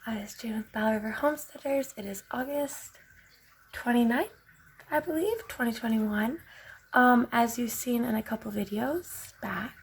It's Jane with Bell River Homesteaders. It is August 29th, I believe, 2021. As you've seen in a couple videos back,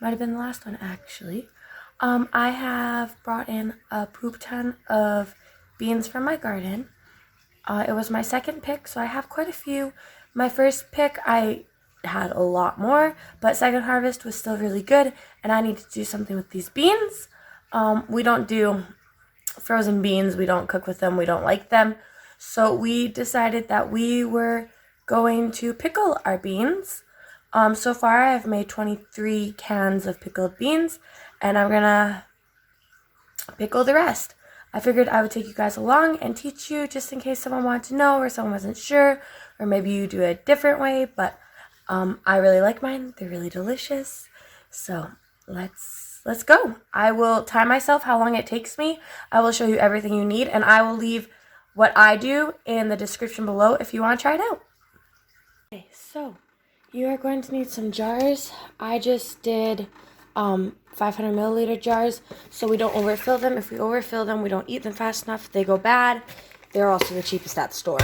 might have been the last one actually, I have brought in a poop ton of beans from my garden. It was my second pick, so I have quite a few. My first pick, I had a lot more, but second harvest was still really good, and I need to do something with these beans. We don't do frozen beans. We don't cook with them. We don't like them. So we decided that we were going to pickle our beans. So far I've made 23 cans of pickled beans, and I'm gonna pickle the rest. I figured I would take you guys along and teach you, just in case someone wanted to know or someone wasn't sure, or maybe you do it a different way, but I really like mine. They're really delicious. So let's go. I will time myself how long it takes me. I will show you everything you need, and I will leave what I do in the description below if you want to try it out. Okay, so you are going to need some jars. I just did 500 milliliter jars so we don't overfill them. If we overfill them, we don't eat them fast enough. They go bad. They're also the cheapest at the store.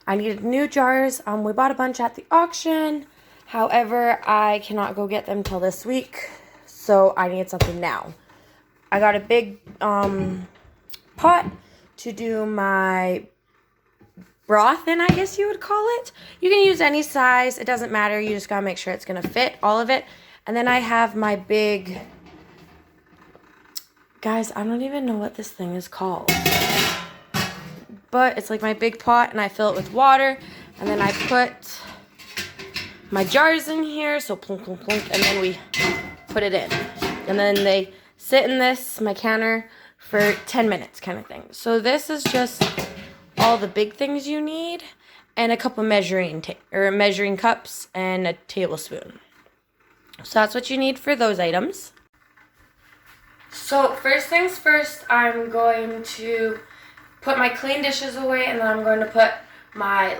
I needed new jars. We bought a bunch at the auction. However, I cannot go get them till this week, so I need something now. I got a big pot to do my broth in, I guess you would call it. You can use any size. It doesn't matter. You just gotta make sure it's gonna fit all of it. And then I have my big, guys, I don't even know what this thing is called, but it's like my big pot, and I fill it with water, and then I put my jars in here, so plunk, plunk, plunk, and then we put it in. And then they sit in this, my canner, for 10 minutes kind of thing. So this is just all the big things you need, and a couple measuring cups and a tablespoon. So that's what you need for those items. So first things first, I'm going to put my clean dishes away, and then I'm going to put my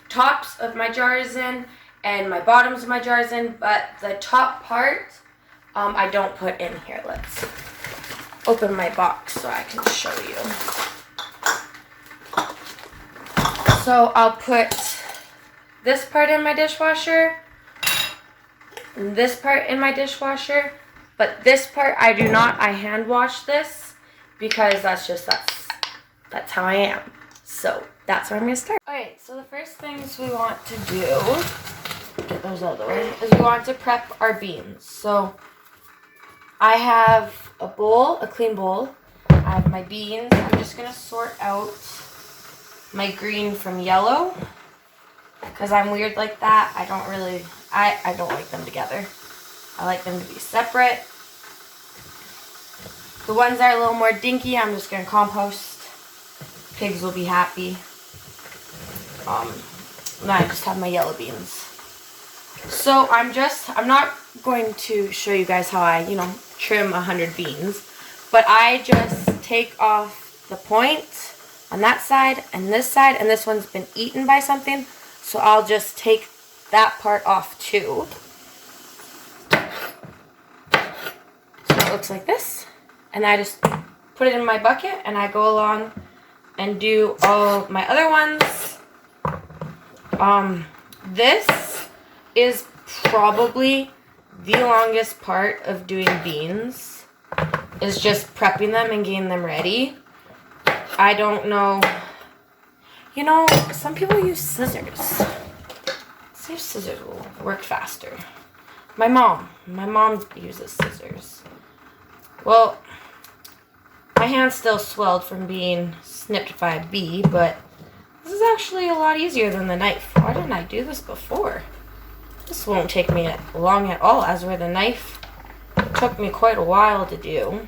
tops of my jars in and my bottoms of my jars in, but the top part I don't put in here. Let's open my box so I can show you. So I'll put this part in my dishwasher, and this part in my dishwasher, but this part I do not. I hand wash this because that's how I am. So that's where I'm going to start. Alright, so the first things we want to do, get those out of the way, is we want to prep our beans. So I have a bowl, a clean bowl. I have my beans. I'm just going to sort out my green from yellow because I'm weird like that. I don't like them together. I like them to be separate. The ones that are a little more dinky, I'm just going to compost. Pigs will be happy. And I just have my yellow beans. So I'm not going to show you guys how I, trim 100 beans, but I just take off the point on that side and this one's been eaten by something, so I'll just take that part off too. So it looks like this, and I just put it in my bucket, and I go along and do all my other ones. This is probably the longest part of doing beans, is just prepping them and getting them ready. I don't know. Some people use scissors. See if scissors will work faster. My mom uses scissors. Well, my hand's still swelled from being snipped by a bee, but this is actually a lot easier than the knife. Why didn't I do this before? This won't take me long at all, as where the knife took me quite a while to do.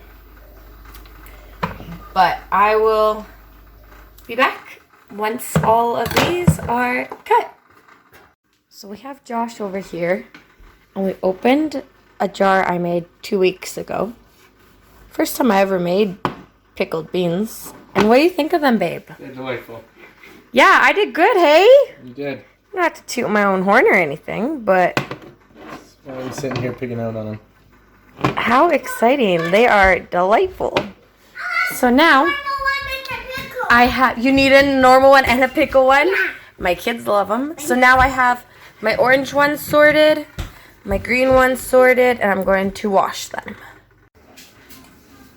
But I will be back once all of these are cut. So we have Josh over here, and we opened a jar I made 2 weeks ago. First time I ever made pickled beans. And what do you think of them, babe? They're delightful. Yeah, I did good, hey? You did. Not to toot my own horn or anything, but That's why I'm sitting here picking out on them. How exciting. They are delightful. So now I have, you need a normal one and a pickle one? My kids love them. So now I have my orange ones sorted, my green ones sorted, and I'm going to wash them.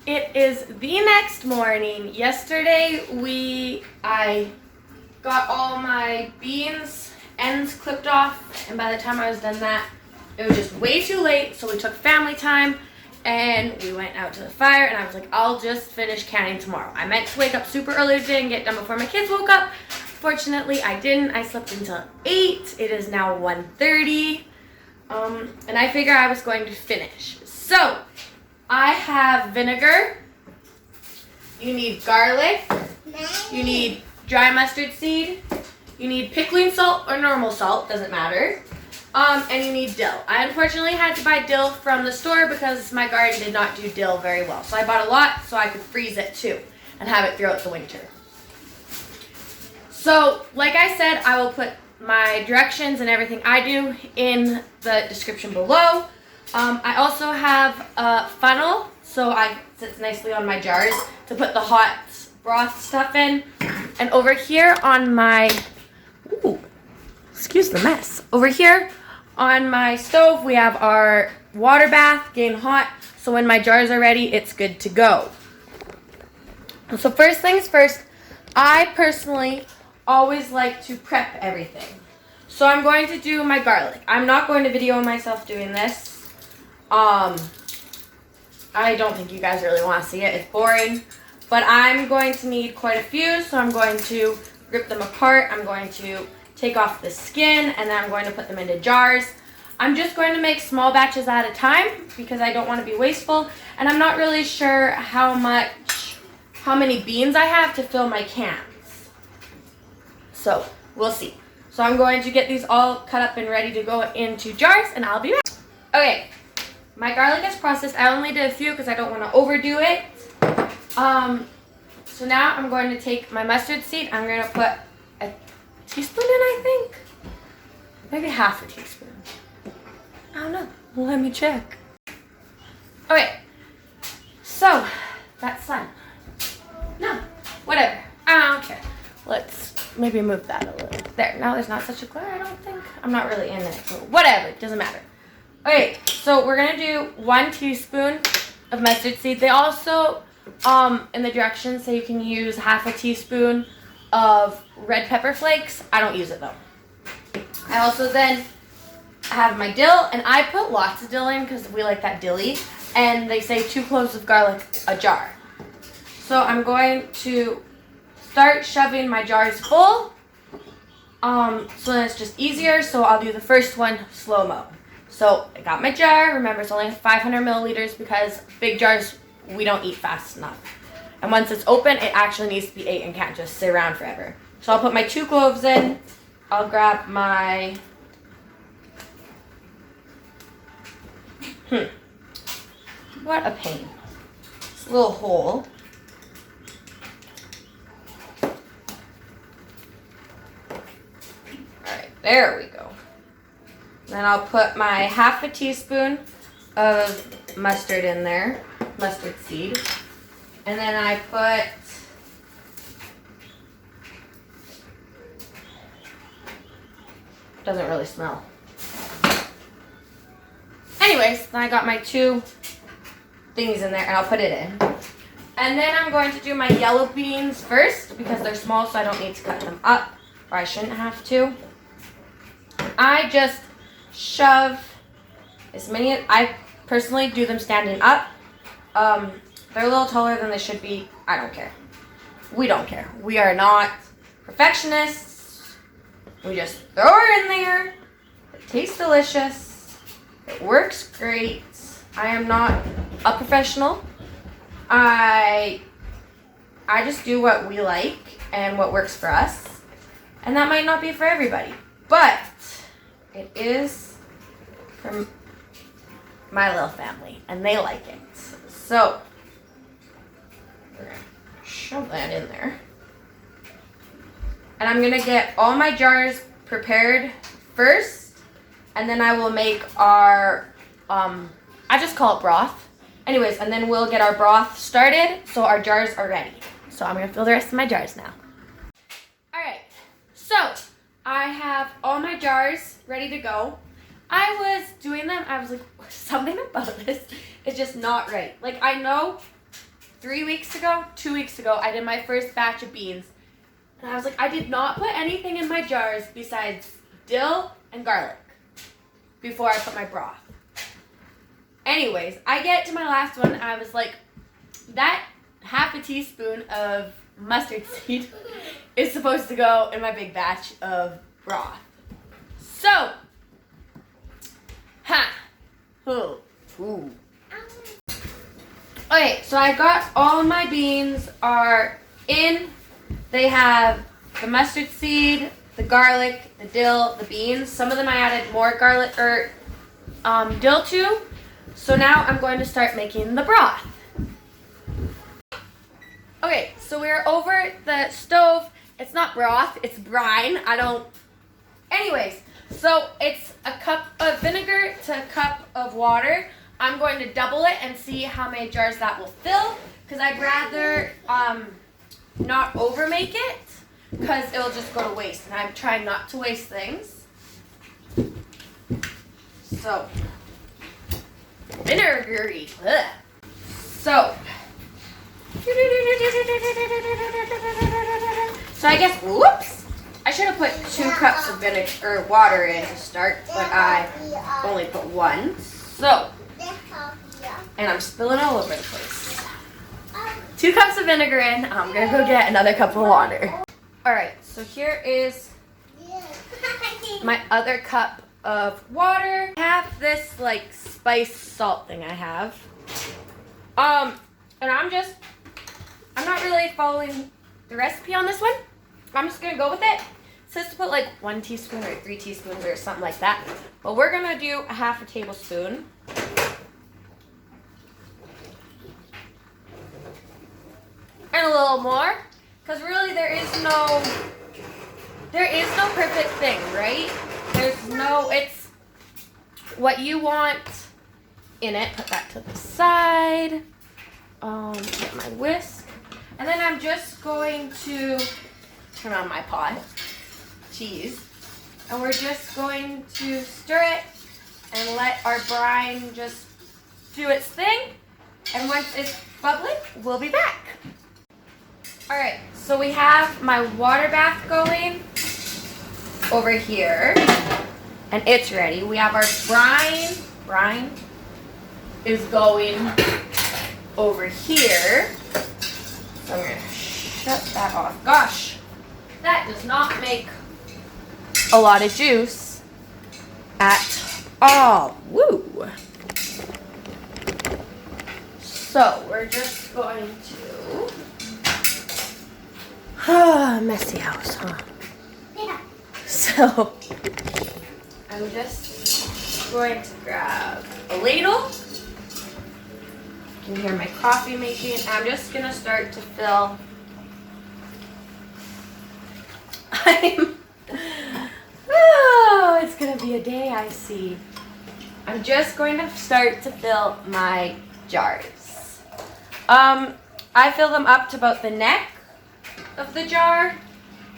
It is the next morning. Yesterday I got all my beans ends clipped off, and by the time I was done that, it was just way too late, so we took family time and we went out to the fire, and I was like, I'll just finish canning tomorrow. I meant to wake up super early today and get done before my kids woke up. Fortunately, I didn't. I slept until 8. It is now 1:30, and I figured I was going to finish. So, I have vinegar, you need garlic, you need dry mustard seed, you need pickling salt or normal salt, doesn't matter, and you need dill. I unfortunately had to buy dill from the store because my garden did not do dill very well. So I bought a lot so I could freeze it too and have it throughout the winter. So, like I said, I will put my directions and everything I do in the description below. I also have a funnel, so it sits nicely on my jars to put the hot broth stuff in. And over here on my, excuse the mess. Over here on my stove, we have our water bath getting hot, so when my jars are ready, it's good to go. So first things first, I personally always like to prep everything. So I'm going to do my garlic. I'm not going to video myself doing this. I don't think you guys really want to see it. It's boring. But I'm going to need quite a few, so I'm going to rip them apart. I'm going to take off the skin, and then I'm going to put them into jars. I'm just going to make small batches at a time because I don't want to be wasteful, and I'm not really sure how many beans I have to fill my cans. So, we'll see. So I'm going to get these all cut up and ready to go into jars, and I'll be back. Okay. My garlic is processed. I only did a few because I don't want to overdo it. So now I'm going to take my mustard seed. I'm going to put a teaspoon in, I think. Maybe half a teaspoon. I don't know. Let me check. Okay. So, that's fun. No, whatever. I don't care. Let's maybe move that a little. There. Now there's not such a glare, I don't think. I'm not really in it. So whatever. It doesn't matter. Okay, so we're going to do 1 teaspoon of mustard seed. They also, in the directions, say you can use half a teaspoon of red pepper flakes. I don't use it, though. I also then have my dill, and I put lots of dill in because we like that dilly. And they say 2 cloves of garlic a jar. So I'm going to start shoving my jars full. So then it's just easier, so I'll do the first one slow-mo. So I got my jar. Remember, it's only 500 milliliters because big jars, we don't eat fast enough. And once it's open, it actually needs to be ate and can't just sit around forever. So I'll put my 2 cloves in. I'll grab my, what a pain. This little hole. Alright, there we go. Then I'll put my half a teaspoon of mustard in there, mustard seed. And then I put doesn't really smell. Anyways, then I got my 2 things in there, and I'll put it in. And then I'm going to do my yellow beans first because they're small, so I don't need to cut them up, or I shouldn't have to. I just shove as many as I personally do them standing up. They're a little taller than they should be. I don't care. We don't care. We are not perfectionists. We just throw her in there. It tastes delicious. It works great. I am not a professional. I just do what we like and what works for us. And that might not be for everybody. But it is from my little family, and they like it. So, we're going to shove that in there. And I'm going to get all my jars prepared first, and then I will make our I just call it broth. Anyways, and then we'll get our broth started so our jars are ready. So I'm gonna fill the rest of my jars now. All right, so I have all my jars ready to go. I was doing them, I was like, something about this is just not right. Like, I know 2 weeks ago, I did my first batch of beans. And I was like, I did not put anything in my jars besides dill and garlic before I put my broth. Anyways, I get to my last one, and I was like, that half a teaspoon of mustard seed is supposed to go in my big batch of broth. So, Okay, so I got all my beans are in. They have the mustard seed, the garlic, the dill, the beans. Some of them I added more garlic or dill to. So now I'm going to start making the broth. Okay, so we're over the stove. It's not broth, it's brine. Anyways, so it's a cup of vinegar to a cup of water. I'm going to double it and see how many jars that will fill, because I'd rather not over make it, because it'll just go to waste, and I'm trying not to waste things. So, vinegary. Ugh. So I guess, whoops, I should have put 2 cups of vinegar or water in to start, but I only put 1. So, and I'm spilling all over the place. 2 cups of vinegar in. I'm gonna go get another cup of water. All right, so here is my other cup of water. I have this like spice salt thing I have. And I'm not really following the recipe on this one. I'm just gonna go with it. It says to put like 1 teaspoon or 3 teaspoons or something like that. But we're gonna do a half a tablespoon. And a little more. Because really there is no perfect thing, right? It's what you want in it. Put that to the side. Get my whisk. And then I'm just going to turn on my pot. Cheese. And we're just going to stir it and let our brine just do its thing. And once it's bubbling, we'll be back. Alright, so we have my water bath going over here. And it's ready. We have our brine is going over here. So I'm going to shut that off. Gosh, that does not make a lot of juice at all. Woo! So we're just going to... messy house, huh? Yeah. So I'm just going to grab a ladle. You can hear my coffee making. I'm just gonna start to fill. Oh, it's gonna be a day, I see. I'm just going to start to fill my jars. I fill them up to about the neck of the jar.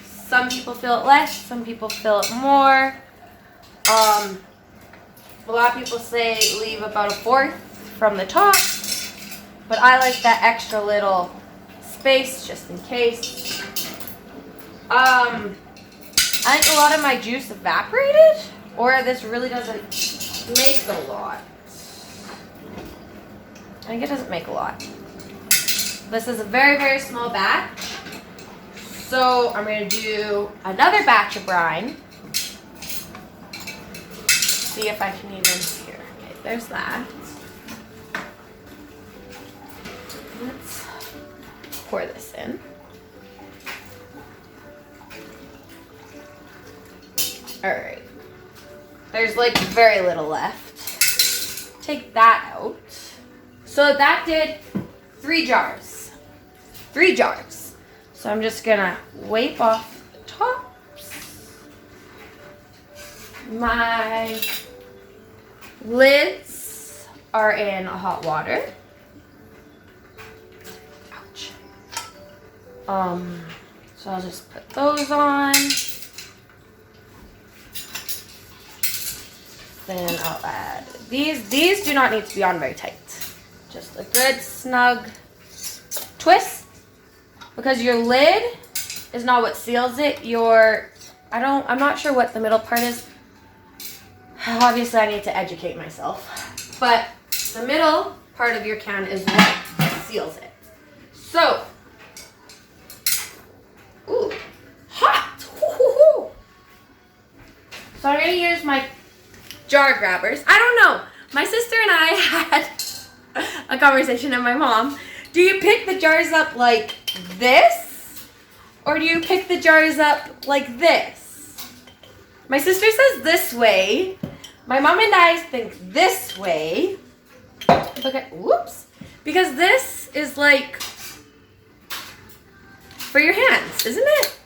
Some people fill it less, some people fill it more. A lot of people say leave about 1/4 from the top, but I like that extra little space just in case. I think a lot of my juice evaporated, or this really doesn't make a lot. I think it doesn't make a lot. This is a very, very small batch. So I'm going to do another batch of brine. See if I can even here. Okay, there's that. Let's pour this in. Alright. There's like very little left. Take that out. So that did 3 jars. 3 jars. So I'm just gonna wipe off the tops. My lids. are in hot water. Ouch. So I'll just put those on. Then I'll add these. These do not need to be on very tight. Just a good snug twist, because your lid is not what seals it. I'm not sure what the middle part is. Obviously I need to educate myself. But the middle part of your can is what seals it. So, ooh, hot. Ooh. So I'm gonna use my jar grabbers. I don't know. My sister and I had a conversation, and my mom. Do you pick the jars up like this? Or do you pick the jars up like this? My sister says this way. My mom and I think this way. Okay, whoops. Because this is like for your hands, isn't it?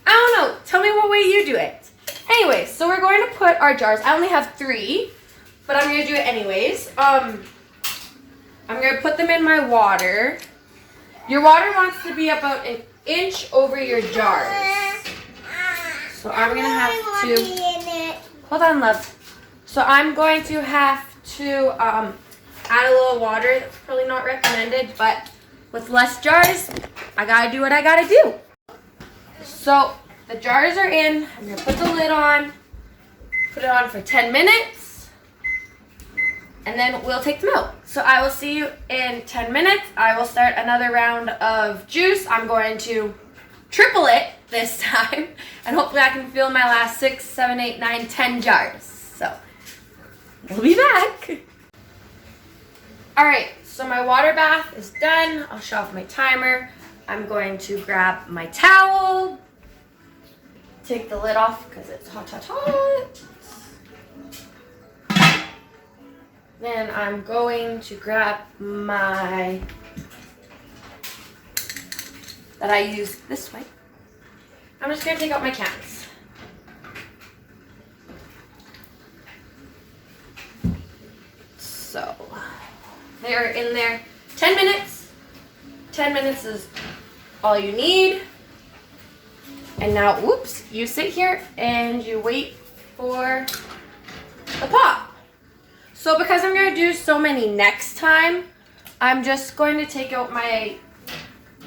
I don't know. Tell me what way you do it. Anyways, so we're going to put our jars. I only have 3, but I'm going to do it anyways. I'm going to put them in my water. Your water wants to be about an inch over your jars. So I'm going to have to... Hold on, love. So I'm going to have to add a little water. That's probably not recommended, but with less jars, I got to do what I got to do. So the jars are in. I'm going to put the lid on. Put it on for 10 minutes. And then we'll take them out. So I will see you in 10 minutes. I will start another round of juice. I'm going to triple it this time. And hopefully I can fill my last 6, 7, 8, 9, 10 jars. So we'll be back. Alright, so my water bath is done. I'll shut off my timer. I'm going to grab my towel. Take the lid off because it's hot, hot, hot. Then I'm going to grab that I use this way. I'm just going to take out my cans. So, they're in there 10 minutes. 10 minutes is all you need. And now, whoops, you sit here and you wait for the pop. So because I'm going to do so many next time, I'm just going to take out my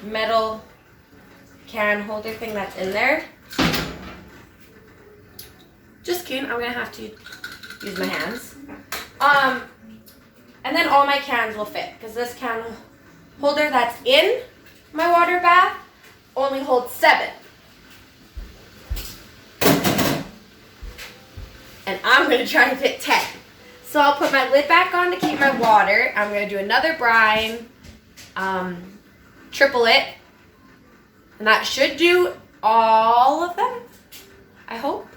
metal can holder thing that's in there. Just kidding, I'm going to have to use my hands. And then all my cans will fit, because this can holder that's in my water bath only holds 7. And I'm going to try to fit 10. So I'll put my lid back on to keep my water. I'm going to do another brine, triple it, and that should do all of them, I hope.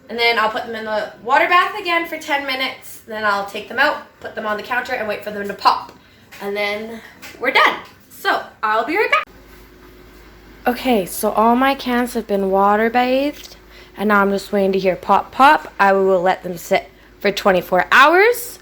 And then I'll put them in the water bath again for 10 minutes. Then I'll take them out, put them on the counter, and wait for them to pop. And then we're done. So I'll be right back. Okay, so all my cans have been water bathed, and now I'm just waiting to hear pop, pop. I will let them sit for 24 hours.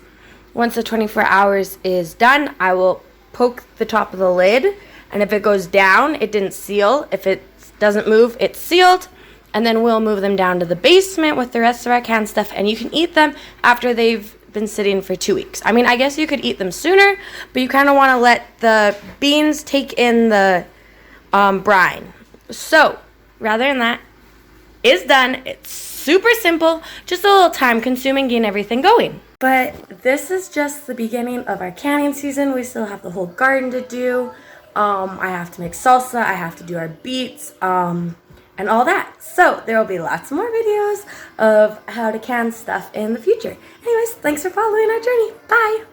Once the 24 hours is done, I will poke the top of the lid, and if it goes down, it didn't seal. If it doesn't move, it's sealed. And then we'll move them down to the basement with the rest of our canned stuff, and you can eat them after they've been sitting for 2 weeks. I mean, I guess you could eat them sooner, but you kind of want to let the beans take in the brine. So, rather than that, is done. It's super simple, just a little time consuming, getting everything going. But this is just the beginning of our canning season. We still have the whole garden to do. I have to make salsa, I have to do our beets, and all that. So there will be lots more videos of how to can stuff in the future. Anyways, thanks for following our journey. Bye!